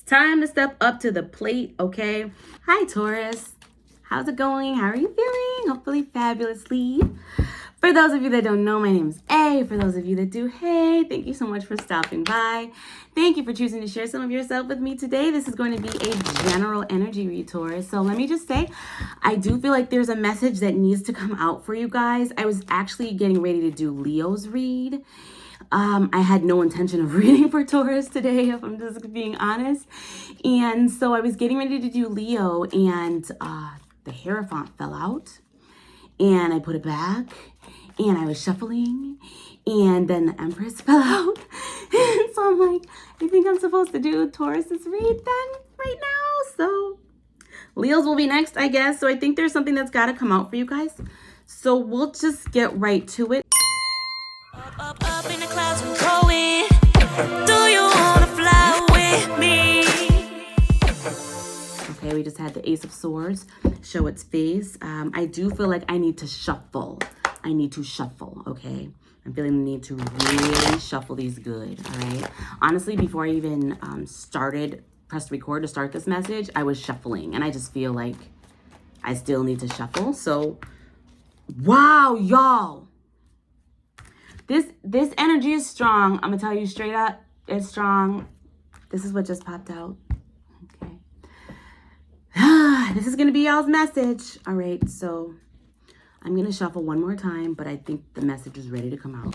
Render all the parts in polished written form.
time to step up to the plate, okay? Hi, Taurus. How's it going? How are you feeling? Hopefully fabulously. For those of you that don't know, my name is A. For those of you that do, hey, thank you so much for stopping by. Thank you for choosing to share some of yourself with me today. This is going to be a general energy read, Taurus. So let me just say, I do feel like there's a message that needs to come out for you guys. I was actually getting ready to do Leo's read. I had no intention of reading for Taurus today, if I'm just being honest. And so I was getting ready to do Leo, and the Hierophant fell out. And I put it back, and I was shuffling, and then the Empress fell out. And so I'm like, I think I'm supposed to do Taurus's read then right now. So Leo's will be next, I guess. So I think there's something that's got to come out for you guys. So we'll just get right to it. Up in the clouds and going. Do you wanna fly with me? Okay, we just had the Ace of Swords show its face. I do feel like I need to shuffle. Okay? I'm feeling the need to really shuffle these good, all right? Honestly, before I even pressed record to start this message, I was shuffling, and I just feel like I still need to shuffle. So, wow, y'all. This energy is strong. I'm gonna tell you straight up, it's strong. This is what just popped out. Okay. This is gonna be y'all's message. All right, so I'm gonna shuffle one more time, but I think the message is ready to come out.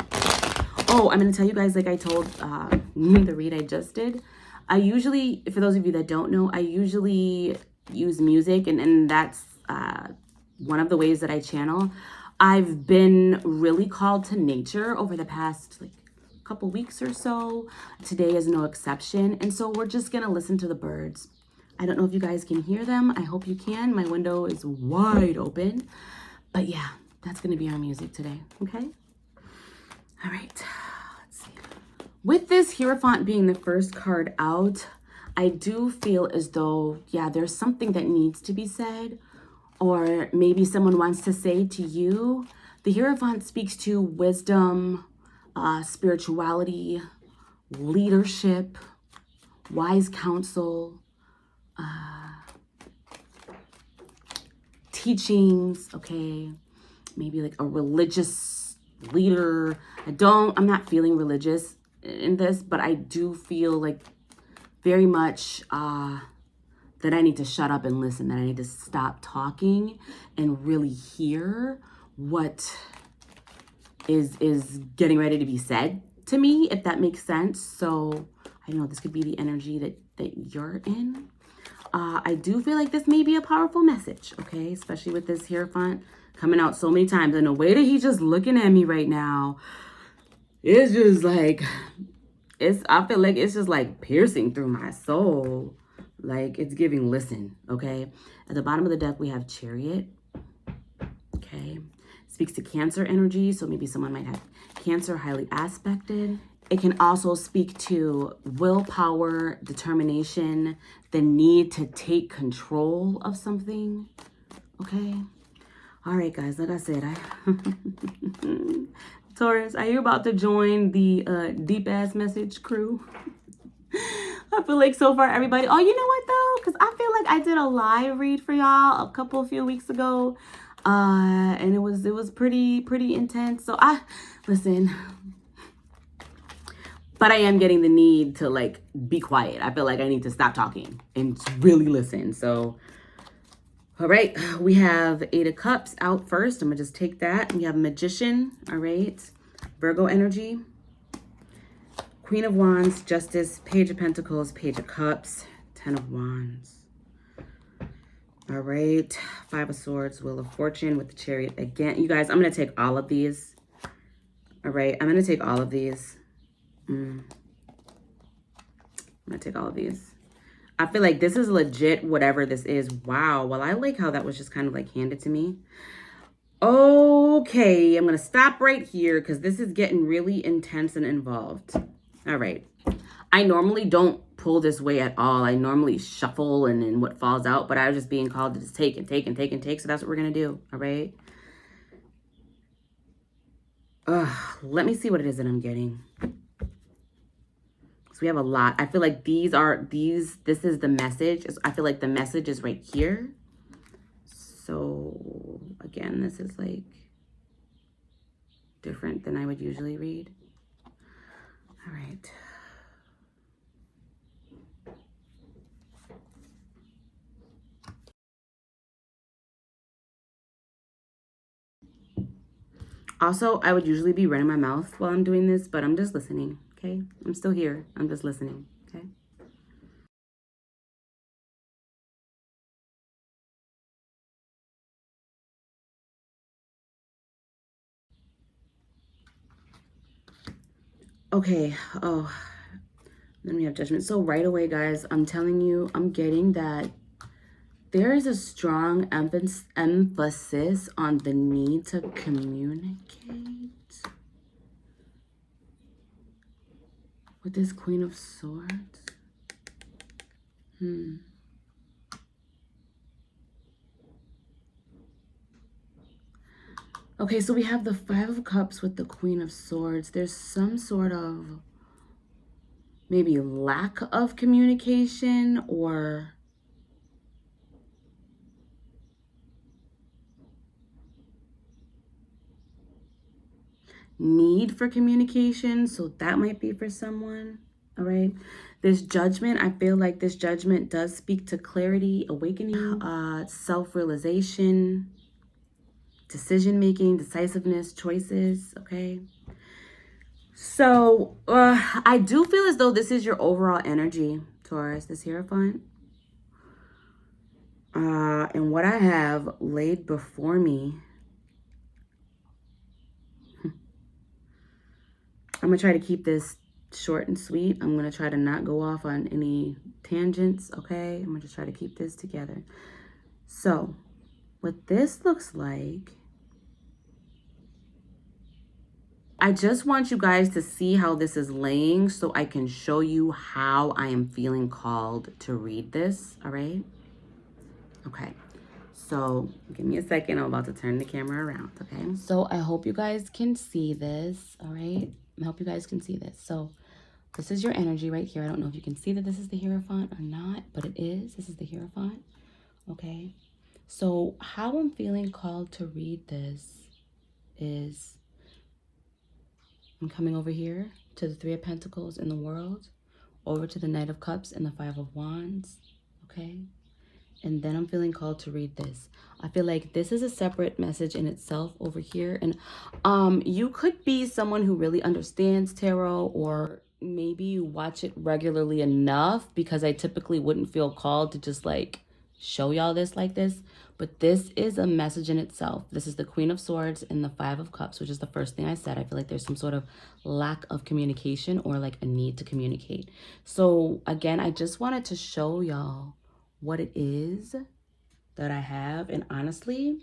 Oh, I'm gonna tell you guys, like I told the read I just did. I usually, for those of you that don't know, I usually use music, and that's one of the ways that I channel. I've been really called to nature over the past couple weeks or so. Today is no exception. And so we're just gonna listen to the birds. I don't know if you guys can hear them. I hope you can. My window is wide open. But yeah, that's gonna be our music today, okay? All right, let's see. With this Hierophant being the first card out, I do feel as though, yeah, there's something that needs to be said, or maybe someone wants to say to you. The Hierophant speaks to wisdom, spirituality, leadership, wise counsel, teachings, okay? Maybe like a religious leader. I'm not feeling religious in this, but I do feel like very much that I need to shut up and listen, that I need to stop talking and really hear what is getting ready to be said to me, if that makes sense. So I know this could be the energy that you're in. I do feel like this may be a powerful message, okay? Especially with this Hierophant coming out so many times. And the way that he's just looking at me right now, it's just like, I feel like it's just like piercing through my soul. Like it's giving listen, okay? At the bottom of the deck, we have Chariot, okay? Speaks to Cancer energy, so maybe someone might have Cancer highly aspected. It can also speak to willpower, determination, the need to take control of something, okay? All right, guys, like I said, Taurus, are you about to join the deep-ass message crew? I feel like so far everybody, oh, you know what though? Because I feel like I did a live read for y'all a few weeks ago. And it was pretty intense. So listen, but I am getting the need to be quiet. I feel like I need to stop talking and really listen. So, all right, we have Eight of Cups out first. I'm gonna just take that. We have Magician, all right. Virgo energy. Queen of Wands, Justice, Page of Pentacles, Page of Cups, Ten of Wands. All right, Five of Swords, Wheel of Fortune with the Chariot again. You guys, I'm going to take all of these. All right, I'm going to take all of these. I'm going to take all of these. I feel like this is legit, whatever this is. Wow, well, I like how that was just kind of handed to me. Okay, I'm going to stop right here because this is getting really intense and involved. All right. I normally don't pull this way at all. I normally shuffle and then what falls out, but I was just being called to just take and take and take and take. So that's what we're going to do. All right. Let me see what it is that I'm getting. So we have a lot. I feel like this is the message. I feel like the message is right here. So again, this is like different than I would usually read. All right. Also, I would usually be running my mouth while I'm doing this, but I'm just listening, okay? I'm still here. I'm just listening, okay? Okay, oh, then we have Judgment. So right away, guys, I'm telling you, I'm getting that there is a strong emphasis on the need to communicate with this Queen of Swords. Okay, so we have the Five of Cups with the Queen of Swords. There's some sort of maybe lack of communication or need for communication. So that might be for someone. All right. This Judgment, I feel like this Judgment does speak to clarity, awakening, self-realization, decision-making, decisiveness, choices. Okay. So I do feel as though this is your overall energy, Taurus, this Hierophant. And what I have laid before me, I'm going to try to keep this short and sweet. I'm going to try to not go off on any tangents, okay? I'm going to just try to keep this together. So, what this looks like, I just want you guys to see how this is laying so I can show you how I am feeling called to read this, all right? Okay. So give me a second. I'm about to turn the camera around, okay? So I hope you guys can see this, all right? I hope you guys can see this. So this is your energy right here. I don't know if you can see that this is the Hierophant or not, but it is. This is the Hierophant, okay? So how I'm feeling called to read this is I'm coming over here to the Three of Pentacles in the World, over to the Knight of Cups and the Five of Wands, okay? And then I'm feeling called to read this. I feel like this is a separate message in itself over here. And you could be someone who really understands tarot, or maybe you watch it regularly enough, because I typically wouldn't feel called to just like show y'all this like this. But this is a message in itself. This is the Queen of Swords and the Five of Cups, which is the first thing I said. I feel like there's some sort of lack of communication or like a need to communicate. So again, I just wanted to show y'all what it is that I have. And honestly,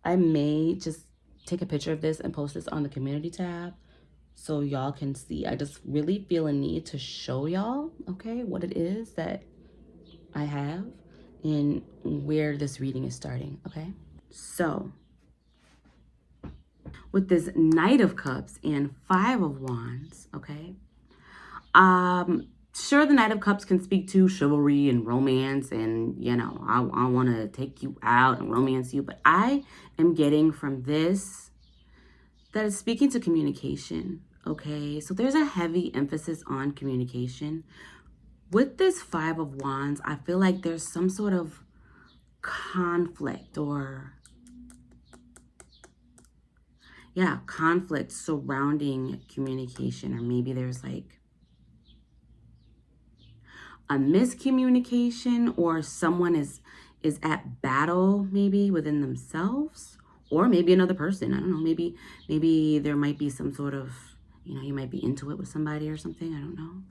I may just take a picture of this and post this on the community tab so y'all can see. I just really feel a need to show y'all, okay, what it is that I have and where this reading is starting, okay? So with this Knight of Cups and Five of Wands, okay, sure, the Knight of Cups can speak to chivalry and romance, and, you know, I want to take you out and romance you, but I am getting from this that it's speaking to communication, okay? So there's a heavy emphasis on communication. With this Five of Wands, I feel like there's some sort of conflict or, yeah, conflict surrounding communication, or maybe there's like a miscommunication, or someone is at battle maybe within themselves, or maybe another person. I don't know, maybe there might be some sort of, you know, you might be into it with somebody or something, I don't know.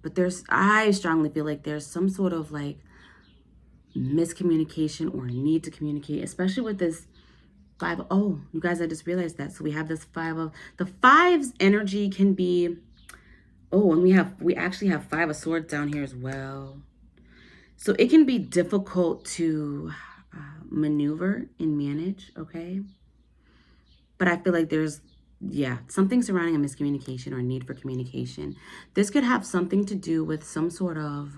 But I strongly feel like there's some sort of like miscommunication or need to communicate, especially with this five. Oh, you guys, I just realized that. So we have this the five's energy can be, oh, and we actually have Five of Swords down here as well. So it can be difficult to maneuver and manage, okay? But I feel like there's yeah, something surrounding a miscommunication or need for communication. This could have something to do with some sort of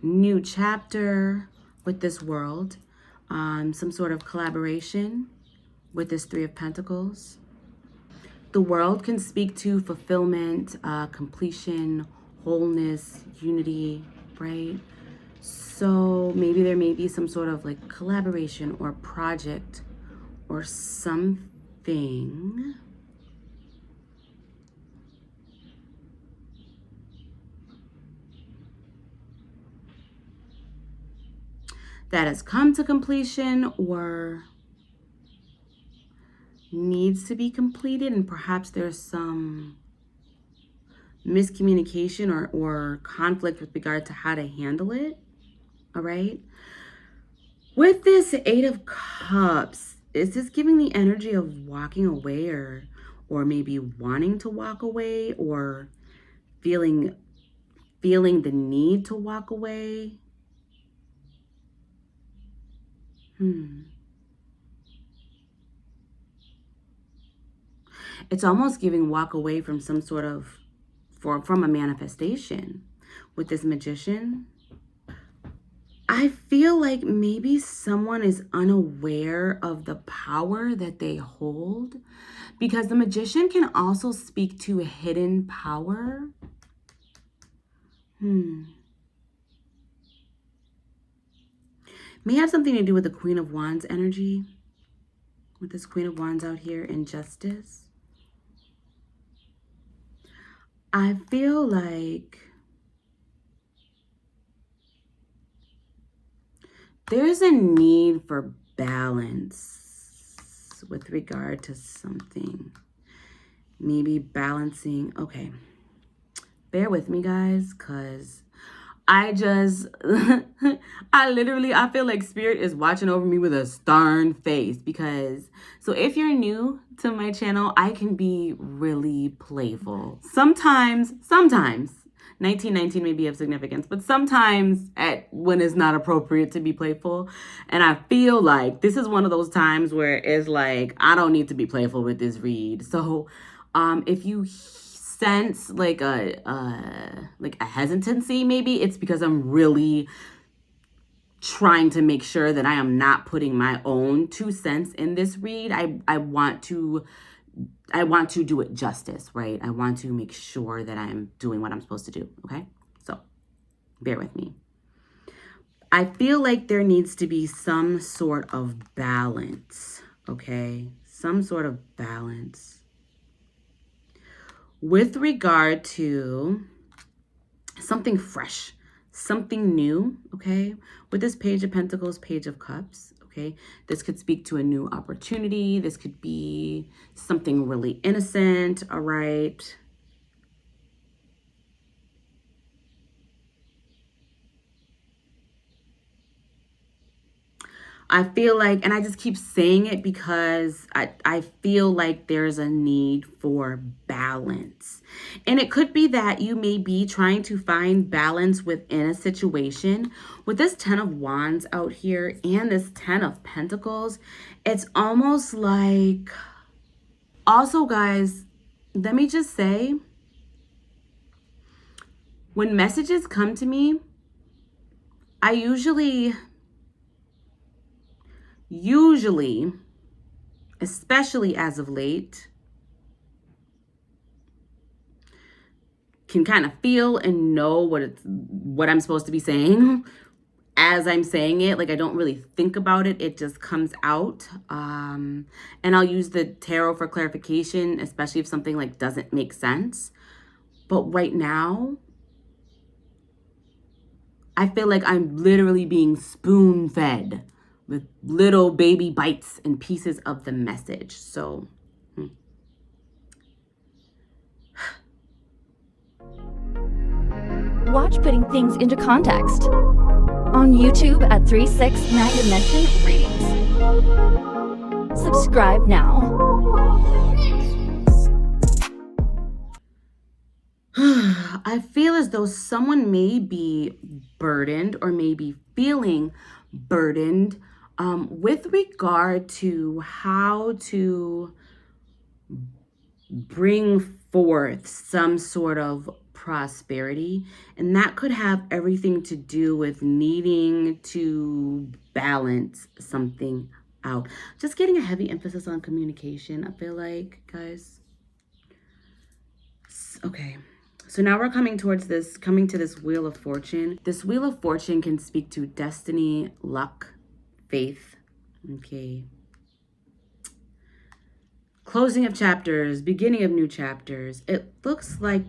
new chapter with this world, some sort of collaboration with this Three of Pentacles. The world can speak to fulfillment, completion, wholeness, unity, right? So maybe there may be some sort of like collaboration or project or something that has come to completion or needs to be completed, and perhaps there's some miscommunication or conflict with regard to how to handle it. All right. With this Eight of Cups, is this giving the energy of walking away or maybe wanting to walk away or feeling the need to walk away? It's almost giving walk away from some sort of from a manifestation with this Magician. I feel like maybe someone is unaware of the power that they hold, because the Magician can also speak to a hidden power. May have something to do with the Queen of Wands energy, with this Queen of Wands out here in Justice. I feel like there's a need for balance with regard to something. Maybe balancing. Okay. Bear with me, guys, because I feel like Spirit is watching over me with a stern face, because, so if you're new to my channel, I can be really playful. Sometimes, 1919 may be of significance, but sometimes when it's not appropriate to be playful. And I feel like this is one of those times where it's like, I don't need to be playful with this read. So if you sense like a hesitancy, maybe it's because I'm really trying to make sure that I am not putting my own 2 cents in this read. I want to do it justice, right? I want to make sure that I'm doing what I'm supposed to do, okay? So bear with me. I feel like there needs to be some sort of balance, okay? Some sort of balance with regard to something fresh, something new, okay? With this Page of Pentacles, Page of Cups, okay? This could speak to a new opportunity. This could be something really innocent, all right? I feel like, and I just keep saying it because I feel like there's a need for balance. And it could be that you may be trying to find balance within a situation. With this 10 of Wands out here and this 10 of Pentacles, it's almost like, also guys, let me just say, when messages come to me, I usually, especially as of late, can kind of feel and know what I'm supposed to be saying as I'm saying it. Like, I don't really think about it. It just comes out. And I'll use the tarot for clarification, especially if something like doesn't make sense. But right now, I feel like I'm literally being spoon-fed with little baby bites and pieces of the message. So, Watch Putting Things into Context on YouTube at 369 Dimension Readings. Subscribe now. I feel as though someone may be burdened or may be feeling burdened with regard to how to bring forth some sort of prosperity. And that could have everything to do with needing to balance something out. Just getting a heavy emphasis on communication, I feel like, guys. Okay. So now we're coming to this Wheel of Fortune. This Wheel of Fortune can speak to destiny, luck, faith. Okay. Closing of chapters, beginning of new chapters. It looks like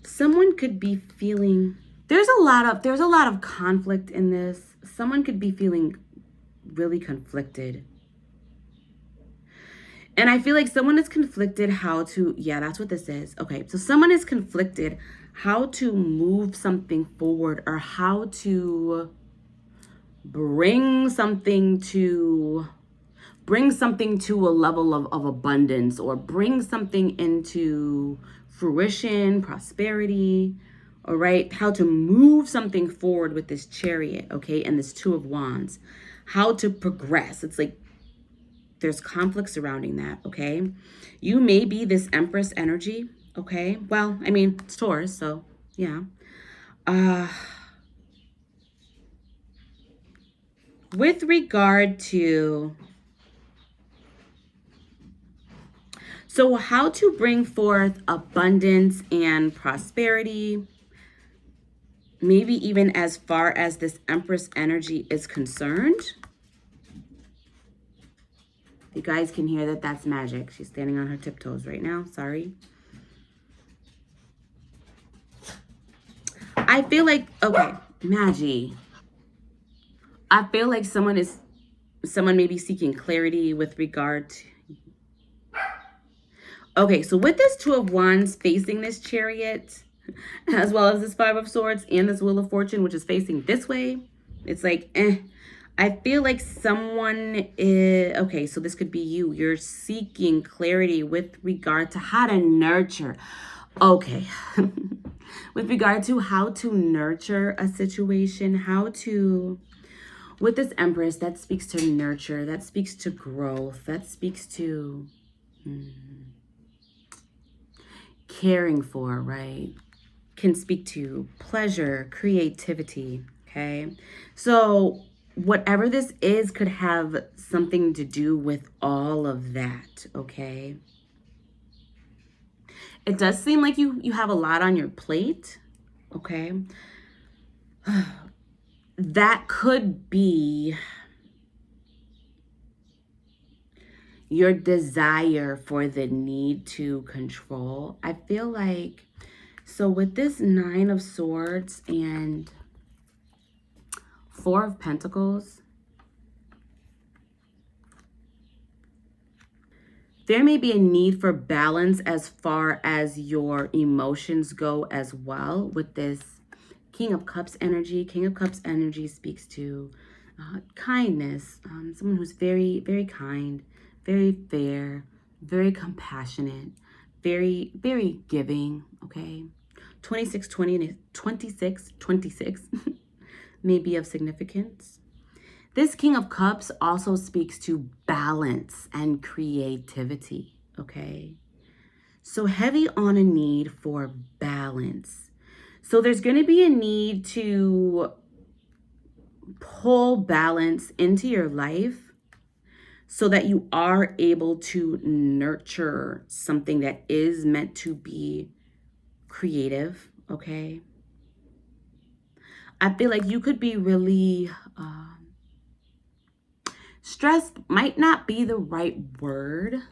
someone could be feeling, there's a lot of conflict in this. Someone could be feeling really conflicted. And I feel like someone is conflicted that's what this is. Okay, so someone is conflicted how to move something forward, or how to bring something to a level of abundance, or bring something into fruition, prosperity, all right? How to move something forward with this Chariot, okay? And this Two of Wands. How to progress. It's like there's conflict surrounding that, okay? You may be this Empress energy, okay? Well, I mean, it's Taurus, so yeah. With regard to, so how to bring forth abundance and prosperity, maybe even as far as this Empress energy is concerned. You guys can hear that that's magic. She's standing on her tiptoes right now. Sorry. I feel like, okay, Magi. I feel like someone may be seeking clarity with regard to, okay, so with this Two of Wands facing this Chariot, as well as this Five of Swords and this Wheel of Fortune, which is facing this way, it's like, I feel like someone is, okay, so this could be you. You're seeking clarity with regard to how to nurture. Okay. With regard to how to nurture a situation, with this Empress, that speaks to nurture, that speaks to growth, that speaks to caring for, right? Can speak to pleasure, creativity, okay? So whatever this is could have something to do with all of that, okay? It does seem like you have a lot on your plate, okay? That could be your desire for the need to control. I feel like, so with this Nine of Swords and Four of Pentacles, there may be a need for balance as far as your emotions go as well with this King of Cups energy. King of Cups energy speaks to kindness, someone who's very, very kind, very fair, very compassionate, very, very giving, okay? 26 may be of significance. This King of Cups also speaks to balance and creativity, okay? So heavy on a need for balance. So there's going to be a need to pull balance into your life so that you are able to nurture something that is meant to be creative, okay? I feel like you could be really stressed, might not be the right word.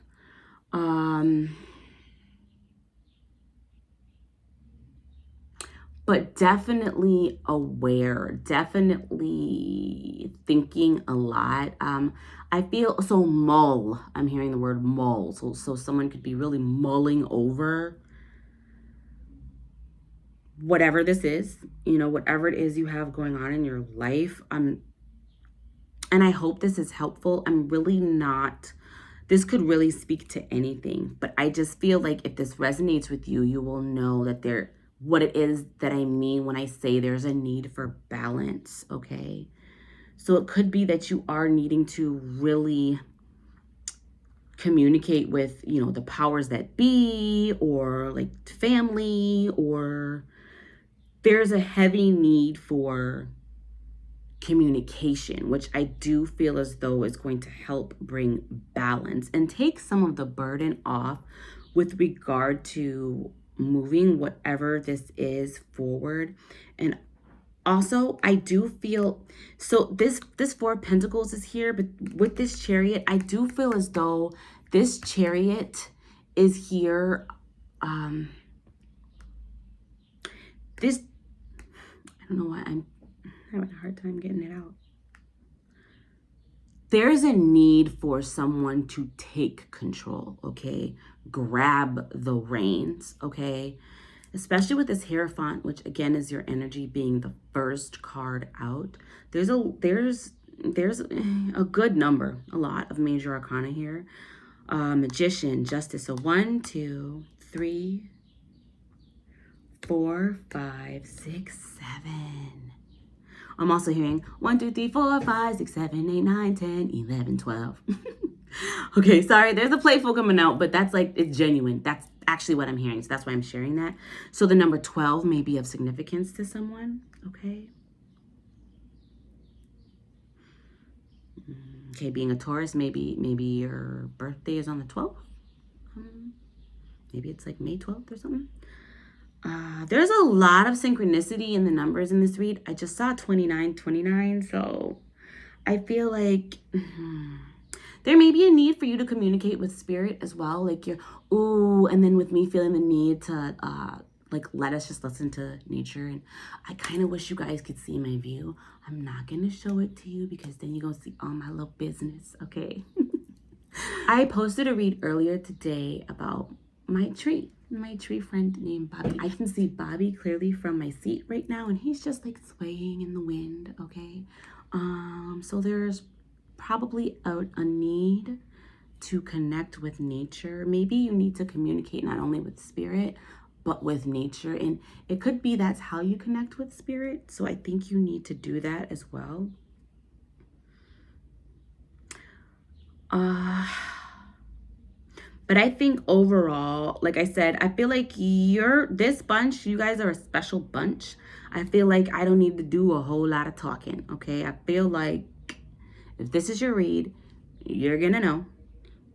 But definitely aware, definitely thinking a lot. I feel, so mull, I'm hearing the word mull. So someone could be really mulling over whatever this is, whatever it is you have going on in your life. And I hope this is helpful. I'm really not, this could really speak to anything, but I just feel like if this resonates with you, you will know that what it is that I mean when I say there's a need for balance, okay? So it could be that you are needing to really communicate with, you know, the powers that be, or like family, or there's a heavy need for communication, which I do feel as though is going to help bring balance and take some of the burden off with regard to moving whatever this is forward. And also, I do feel, so this Four of Pentacles is here, but with this Chariot, I do feel as though this Chariot is here. This, I don't know why I'm having a hard time getting it out. There's a need for someone to take control, okay? Grab the reins, okay? Especially with this Hierophant, which again is your energy being the first card out. There's a good number, a lot of major arcana here. Magician, Justice. So 1, 2, 3, 4, 5, 6, 7. I'm also hearing 1, 2, 3, 4, 5, 6, 7, 8, 9, 10, 11, 12. Okay, sorry, there's a playful coming out, but that's like, it's genuine. That's actually what I'm hearing, so that's why I'm sharing that. So the number 12 may be of significance to someone, okay? Okay, being a Taurus, maybe your birthday is on the 12th. Maybe it's like May 12th or something. There's a lot of synchronicity in the numbers in this read. I just saw 29, so I feel like there may be a need for you to communicate with spirit as well. Like and then with me feeling the need to like let us just listen to nature. And I kind of wish you guys could see my view. I'm not gonna show it to you because then you're gonna see all my little business, okay? I posted a read earlier today about my tree friend named Bobby. I can see Bobby clearly from my seat right now, and he's just like swaying in the wind, okay? So there's probably a need to connect with nature. Maybe you need to communicate not only with spirit, but with nature. And it could be that's how you connect with spirit. So I think you need to do that as well. But I think overall, like I said, I feel like this bunch, you guys are a special bunch. I feel like I don't need to do a whole lot of talking, okay? I feel like if this is your read, you're gonna know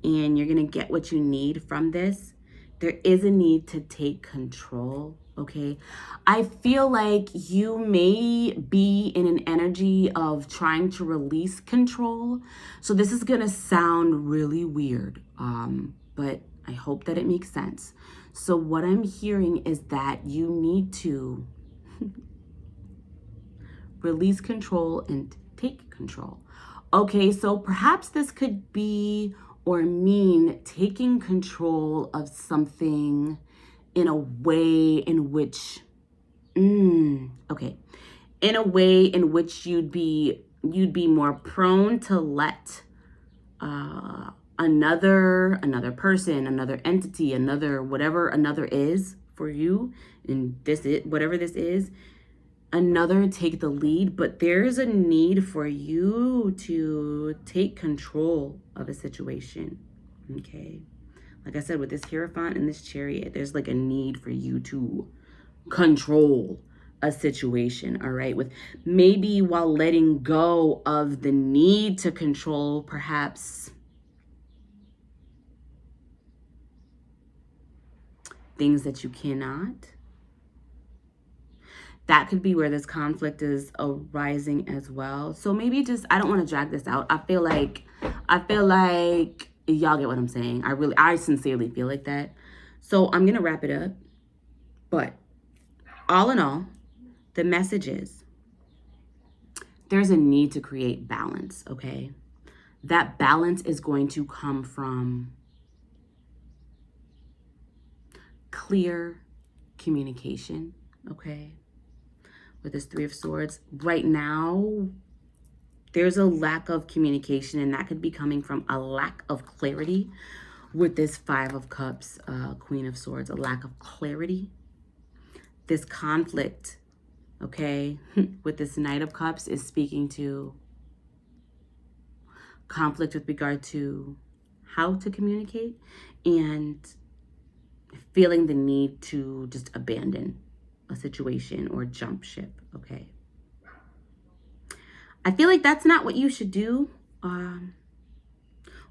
and you're gonna get what you need from this. There is a need to take control, okay? I feel like you may be in an energy of trying to release control. So this is gonna sound really weird, but I hope that it makes sense. So what I'm hearing is that you need to release control and take control. Okay, so perhaps this could be or mean taking control of something in a way in which, in a way in which you'd be more prone to let another person, another entity, another whatever another is for you, and whatever this is, another take the lead. But there's a need for you to take control of a situation, okay? Like I said, with this Hierophant and this Chariot, there's like a need for you to control a situation, all right? With maybe while letting go of the need to control, perhaps things that you cannot. That could be where this conflict is arising as well. So maybe I don't want to drag this out. I feel like y'all get what I'm saying. I sincerely feel like that. So I'm going to wrap it up. But all in all, the message is there's a need to create balance, okay? That balance is going to come from clear communication, okay? With this Three of Swords, right now, there's a lack of communication, and that could be coming from a lack of clarity. With this Five of Cups, Queen of Swords, a lack of clarity. This conflict, okay, with this Knight of Cups is speaking to conflict with regard to how to communicate and feeling the need to just abandon a situation or jump ship, okay? I feel like that's not what you should do.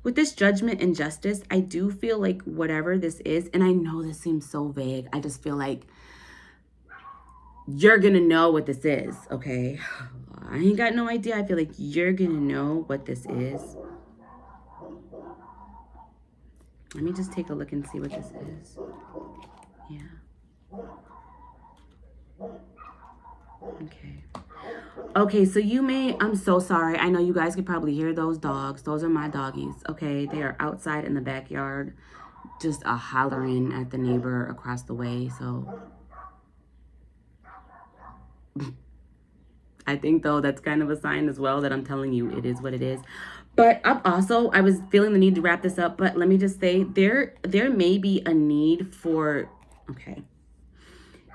With this judgment and justice, I do feel like whatever this is, and I know this seems so vague, I just feel like you're gonna know what this is, okay? I ain't got no idea. I feel like you're gonna know what this is. Let me just take a look and see what this is. Yeah. Okay. Okay, so you may, I'm so sorry. I know you guys could probably hear those dogs. Those are my doggies, okay? They are outside in the backyard, just hollering at the neighbor across the way, so I think, though, that's kind of a sign as well that I'm telling you it is what it is. But I was feeling the need to wrap this up, but let me just say there may be a need for, okay,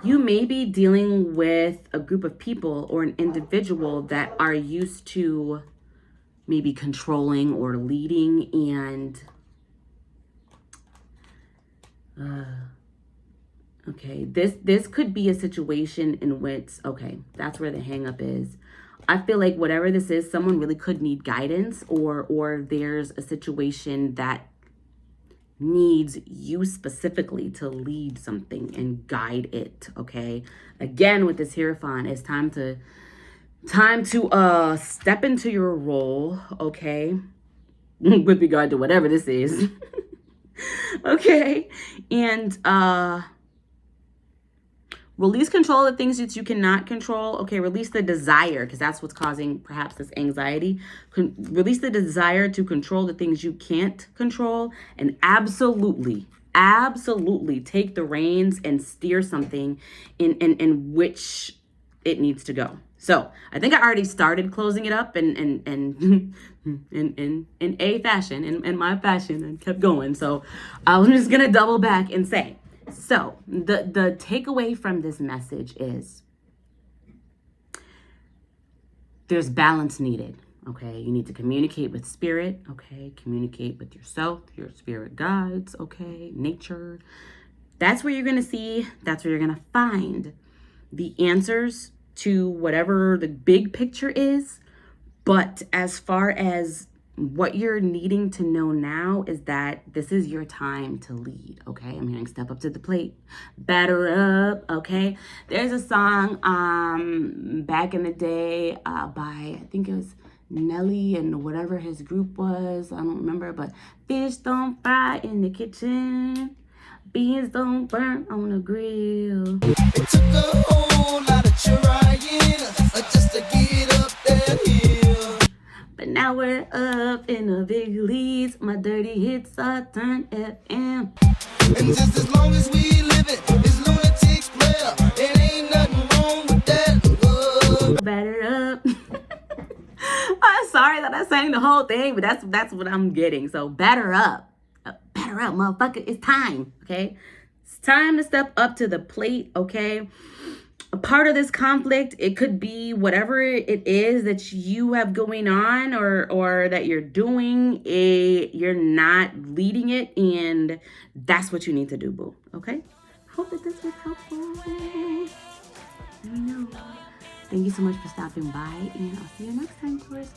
you may be dealing with a group of people or an individual that are used to maybe controlling or leading, and okay, this could be a situation in which, okay, that's where the hang up is. I feel like whatever this is, someone really could need guidance, or there's a situation that needs you specifically to lead something and guide it, okay? Again, with this Hierophant, it's time to step into your role, okay? With regard to whatever this is. Okay? And release control of things that you cannot control. Okay, release the desire, because that's what's causing perhaps this anxiety. Release the desire to control the things you can't control, and absolutely take the reins and steer something in which it needs to go. So I think I already started closing it up in a fashion, in my fashion, and kept going. So I'm just gonna double back and say, so the takeaway from this message is there's balance needed, okay? You need to communicate with spirit, okay? Communicate with yourself, your spirit guides, okay? Nature. That's where you're going to see, that's where you're going to find the answers to whatever the big picture is. But as far as what you're needing to know now is that this is your time to lead, okay? I'm hearing step up to the plate, batter up, okay? There's a song back in the day by, I think it was Nelly and whatever his group was, I don't remember, but fish don't fry in the kitchen, beans don't burn on the grill. It took a whole lot of trying just to get up that hill. But now we're up in the big leagues. My dirty hits are Turn FM. And just as long as we live it, it's Lunatics Player. It ain't nothing wrong with that. Batter up. I'm sorry that I sang the whole thing, but that's what I'm getting. So batter up. Batter up, motherfucker. It's time, okay? It's time to step up to the plate, okay? A part of this conflict, it could be whatever it is that you have going on or that you're doing, you're not leading it, and that's what you need to do, boo, okay? Hope that this was helpful. Let me know. Thank you so much for stopping by, and I'll see you next time, of course.